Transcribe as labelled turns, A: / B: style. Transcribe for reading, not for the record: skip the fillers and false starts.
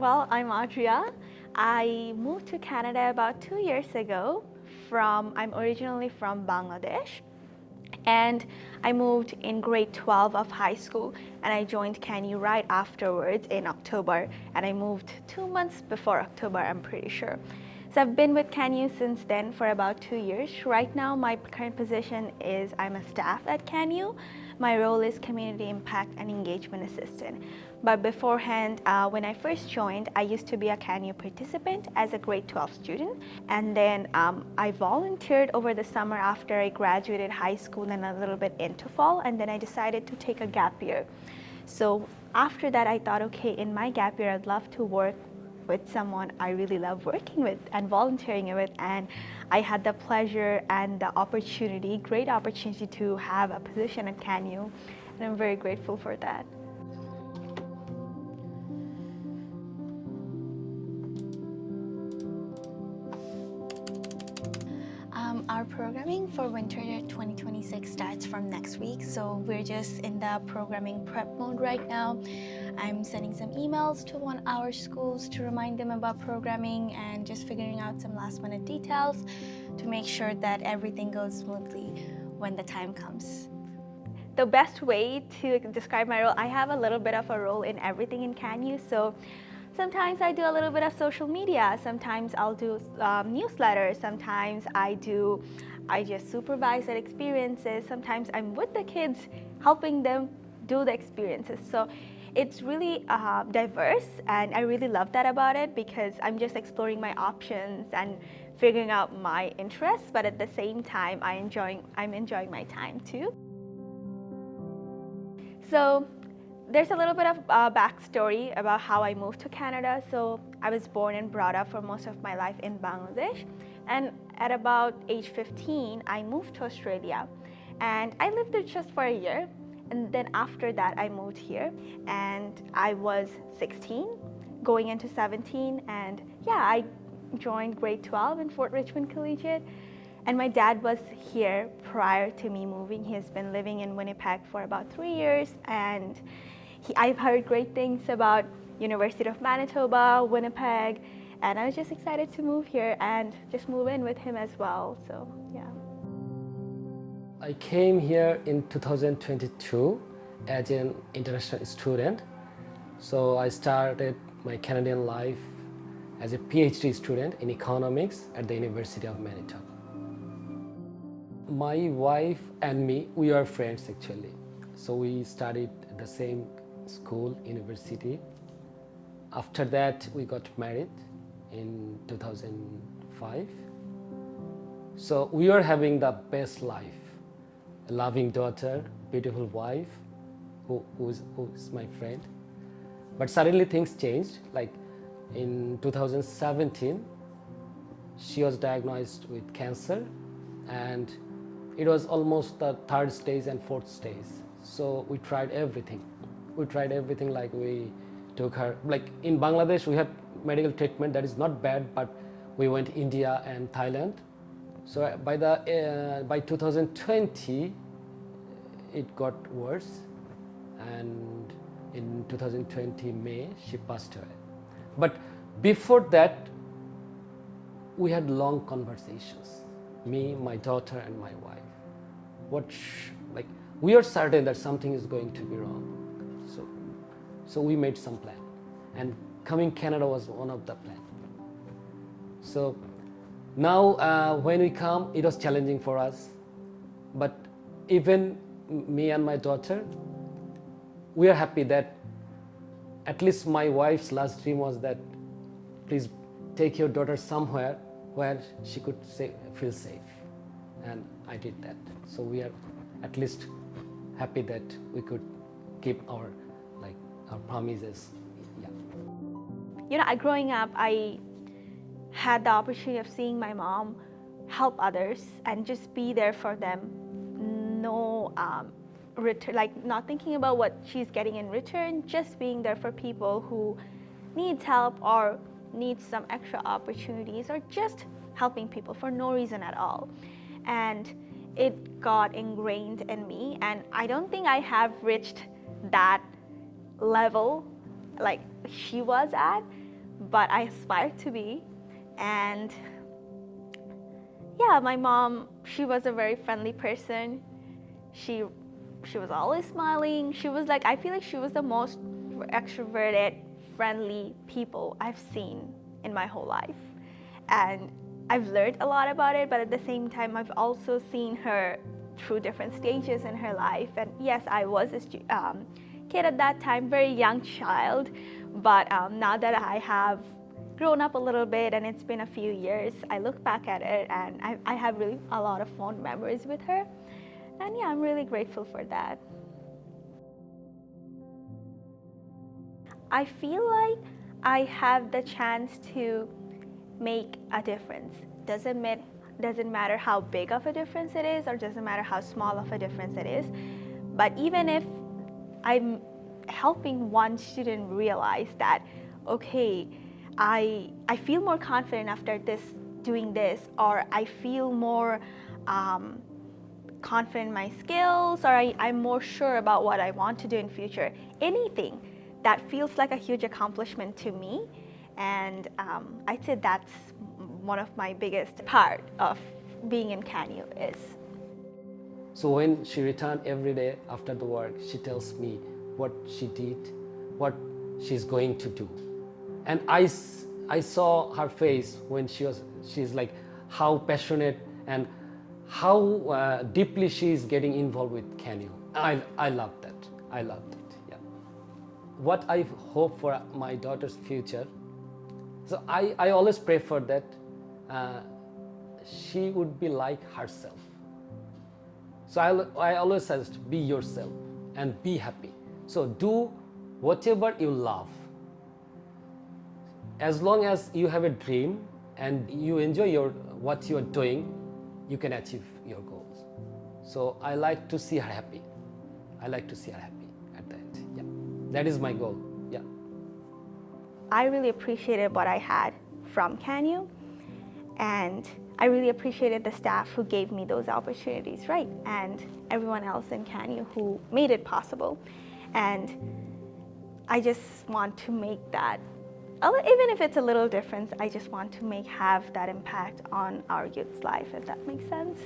A: Well, I'm Adria. I moved to Canada about 2 years ago. I'm originally from Bangladesh, and I moved in grade 12 of high school, and I joined CanU right afterwards in October, and I moved 2 months before October, I'm pretty sure. So I've been with CanU since then for about 2 years. Right now, my current position is I'm a staff at CanU. My role is Community Impact and Engagement Assistant. But beforehand, when I first joined, I used to be a CanU participant as a grade 12 student. And then I volunteered over the summer after I graduated high school and a little bit into fall. And then I decided to take a gap year. So after that, I thought, okay, in my gap year, I'd love to work with someone I really love working with and volunteering with, and I had the pleasure and the opportunity, great opportunity to have a position at CanU, and I'm very grateful for that.
B: Our programming for winter 2026 starts from next week, so we're just in the programming prep mode right now. I'm sending some emails to our schools to remind them about programming and just figuring out some last minute details to make sure that everything goes smoothly when the time comes.
A: The best way to describe my role, I have a little bit of a role in everything in CanU. So sometimes I do a little bit of social media, sometimes I'll do newsletters, sometimes I just supervise their experiences, sometimes I'm with the kids helping them do the experiences. So it's really diverse, and I really love that about it because I'm just exploring my options and figuring out my interests, but at the same time I'm enjoying my time too. So there's a little bit of backstory about how I moved to Canada. So I was born and brought up for most of my life in Bangladesh. And at about age 15, I moved to Australia. And I lived there just for a year. And then after that, I moved here. And I was 16, going into 17. And yeah, I joined grade 12 in Fort Richmond Collegiate. And my dad was here prior to me moving. He has been living in Winnipeg for about 3 years. And I've heard great things about University of Manitoba, Winnipeg, and I was just excited to move here and just move in with him as well. So yeah.
C: I came here in 2022 as an international student. So I started my Canadian life as a PhD student in economics at the University of Manitoba. My wife and me, we are friends actually. So we studied at the same school, university. After that, we got married in 2005. So we are having the best life, a loving daughter, beautiful wife, who is my friend. But suddenly things changed. Like in 2017, she was diagnosed with cancer, and it was almost the third stage and fourth stage. So we tried everything. Like we took her, like in Bangladesh we had medical treatment that is not bad, but we went India and Thailand. So by 2020 it got worse, and in 2020 May she passed away. But before that we had long conversations, me, my daughter and my wife. Like we are certain that something is going to be wrong. So we made some plan, and coming Canada was one of the plan. So now when we come, it was challenging for us, but even me and my daughter, we are happy that at least my wife's last dream was that please take your daughter somewhere where she could feel safe, and I did that. So we are at least happy that we could keep our promises.
A: Yeah. Growing up, I had the opportunity of seeing my mom help others and just be there for them. No like not thinking about what she's getting in return, just being there for people who needs help or needs some extra opportunities, or just helping people for no reason at all. And it got ingrained in me, and I don't think I have reached that level like she was at, but I aspire to be. And yeah, my mom, she was a very friendly person. She was always smiling. She was like, I feel like she was the most extroverted, friendly people I've seen in my whole life. And I've learned a lot about it, but at the same time, I've also seen her through different stages in her life. And yes, I was a kid at that time, very young child, but now that I have grown up a little bit and it's been a few years, I look back at it and I have really a lot of fond memories with her. And yeah, I'm really grateful for that. I feel like I have the chance to make a difference. Doesn't matter how big of a difference it is, or doesn't matter how small of a difference it is. But even if I'm helping one student realize that, okay, I feel more confident after doing this, or I feel more confident in my skills, or I'm more sure about what I want to do in future. Anything that feels like a huge accomplishment to me, and I'd say that's one of my biggest part of being in CanU is.
C: So when she returned every day after the work, she tells me what she did, what she's going to do. And I saw her face when she's like how passionate and how deeply she's getting involved with CanU. I love that. I love that, yeah. What I hope for my daughter's future, so I always pray for that she would be like herself. So I always suggest, be yourself and be happy. So do whatever you love. As long as you have a dream and you enjoy what you are doing, you can achieve your goals. So I like to see her happy. I like to see her happy at the end. Yeah, that is my goal. Yeah.
A: I really appreciated what I had from CanU, and I really appreciated the staff who gave me those opportunities, right? And everyone else in CanU who made it possible. And I just want to make that, even if it's a little difference, I just want to have that impact on our youth's life, if that makes sense.